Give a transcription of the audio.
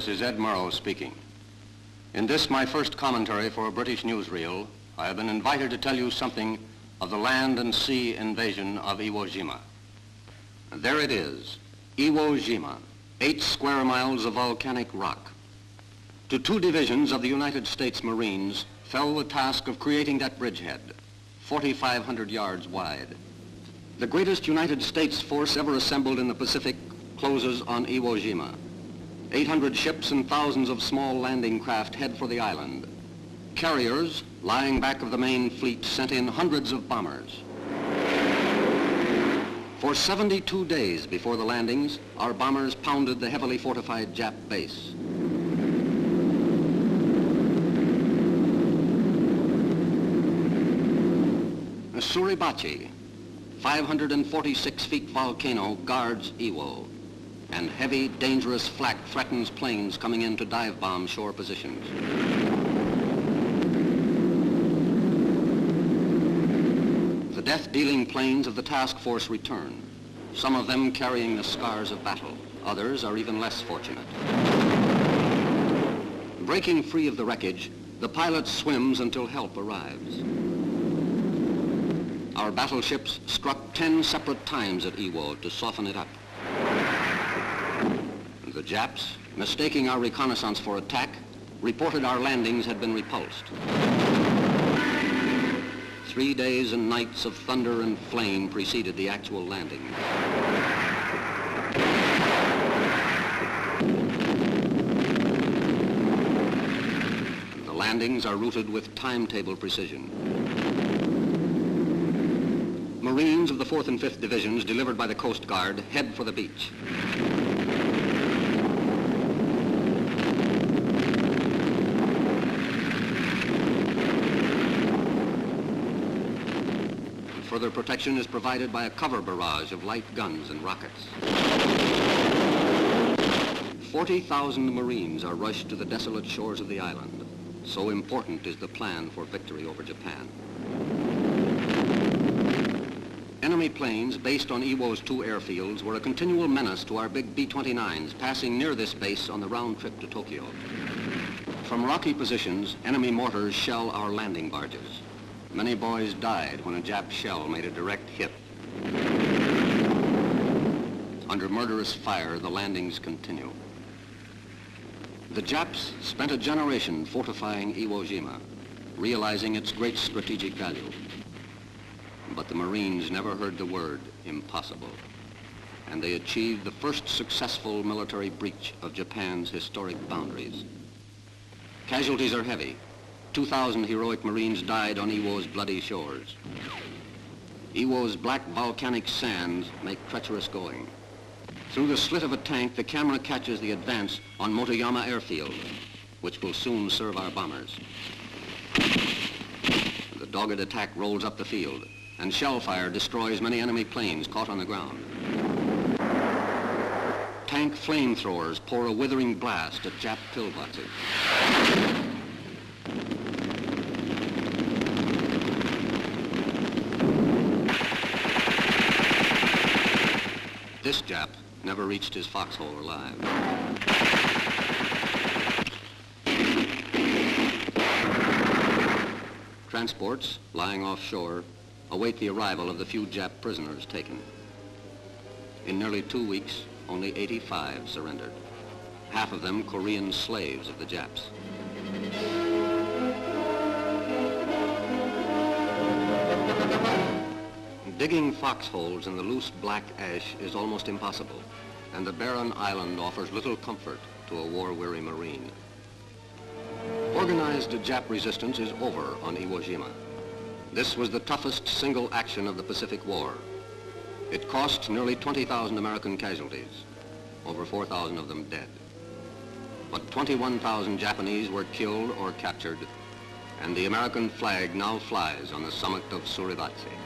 This is Ed Murrow speaking. In this, my first commentary for a British newsreel, I have been invited to tell you something of the land and sea invasion of Iwo Jima. And there it is, Iwo Jima, 8 square miles of volcanic rock. To 2 divisions of the United States Marines fell the task of creating that bridgehead, 4,500 yards wide. The greatest United States force ever assembled in the Pacific closes on Iwo Jima. 800 ships and thousands of small landing craft head for the island. Carriers, lying back of the main fleet, sent in hundreds of bombers. For 72 days before the landings, our bombers pounded the heavily fortified Jap base. Suribachi, 546 feet volcano, guards Iwo, and heavy, dangerous flak threatens planes coming in to dive bomb shore positions. The death-dealing planes of the task force return, some of them carrying the scars of battle. Others are even less fortunate. Breaking free of the wreckage, the pilot swims until help arrives. Our battleships struck 10 separate times at Iwo to soften it up. The Japs, mistaking our reconnaissance for attack, reported our landings had been repulsed. 3 days and nights of thunder and flame preceded the actual landing. The landings are routed with timetable precision. Marines of the 4th and 5th Divisions, delivered by the Coast Guard, head for the beach. Further protection is provided by a cover barrage of light guns and rockets. 40,000 Marines are rushed to the desolate shores of the island. So important is the plan for victory over Japan. Enemy planes based on Iwo's 2 airfields were a continual menace to our big B-29s passing near this base on the round trip to Tokyo. From rocky positions, enemy mortars shell our landing barges. Many boys died when a Jap shell made a direct hit. Under murderous fire, the landings continue. The Japs spent a generation fortifying Iwo Jima, realizing its great strategic value. But the Marines never heard the word impossible, and they achieved the first successful military breach of Japan's historic boundaries. Casualties are heavy. 2,000 heroic Marines died on Iwo's bloody shores. Iwo's black volcanic sands make treacherous going. Through the slit of a tank, the camera catches the advance on Motoyama Airfield, which will soon serve our bombers. The dogged attack rolls up the field, and shell fire destroys many enemy planes caught on the ground. Tank flamethrowers pour a withering blast at Jap pillboxes. This Jap never reached his foxhole alive. Transports, lying offshore, await the arrival of the few Jap prisoners taken. In nearly 2 weeks, only 85 surrendered. Half of them Korean slaves of the Japs. Digging foxholes in the loose black ash is almost impossible, and the barren island offers little comfort to a war-weary Marine. Organized Jap resistance is over on Iwo Jima. This was the toughest single action of the Pacific War. It cost nearly 20,000 American casualties, over 4,000 of them dead. But 21,000 Japanese were killed or captured, and the American flag now flies on the summit of Suribachi.